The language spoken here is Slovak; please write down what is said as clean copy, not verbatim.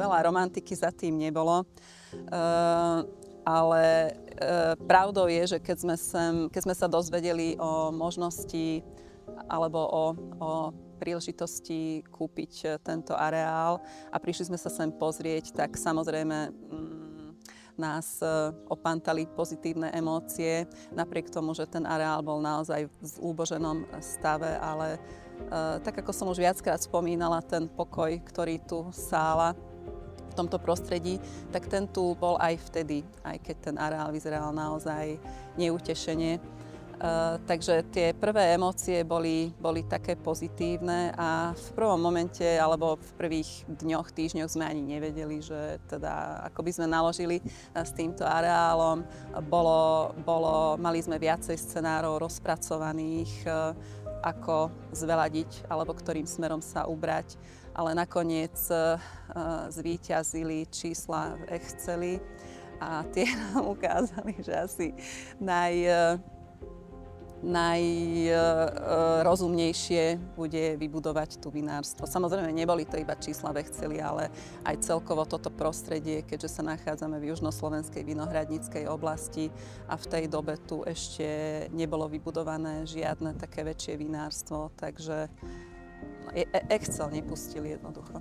veľa romantiky za tým nebolo. Ale pravdou je, že keď sme sa dozvedeli o možnosti alebo o príležitosti kúpiť tento areál a prišli sme sa sem pozrieť, tak samozrejme nás opantali pozitívne emócie, napriek tomu, že ten areál bol naozaj v zúboženom stave, ale tak ako som už viackrát spomínala, ten pokoj, ktorý tu sála v tomto prostredí, tak ten tu bol aj vtedy, aj keď ten areál vyzeral naozaj neutešene. Takže tie prvé emócie boli také pozitívne a v prvom momente alebo v prvých dňoch, týždňoch sme ani nevedeli, že teda ako by sme naložili s týmto areálom. Mali sme viacej scenárov rozpracovaných, ako zveladiť alebo ktorým smerom sa ubrať, ale nakoniec zvíťazili čísla v Exceli a tie nám ukázali, že asi najrozumnejšie bude vybudovať tu vinárstvo. Samozrejme, neboli to iba čísla v Exceli, ale aj celkovo toto prostredie, keďže sa nachádzame v južnoslovenskej vinohradníckej oblasti a v tej dobe tu ešte nebolo vybudované žiadne také väčšie vinárstvo, takže Excel nepustili jednoducho.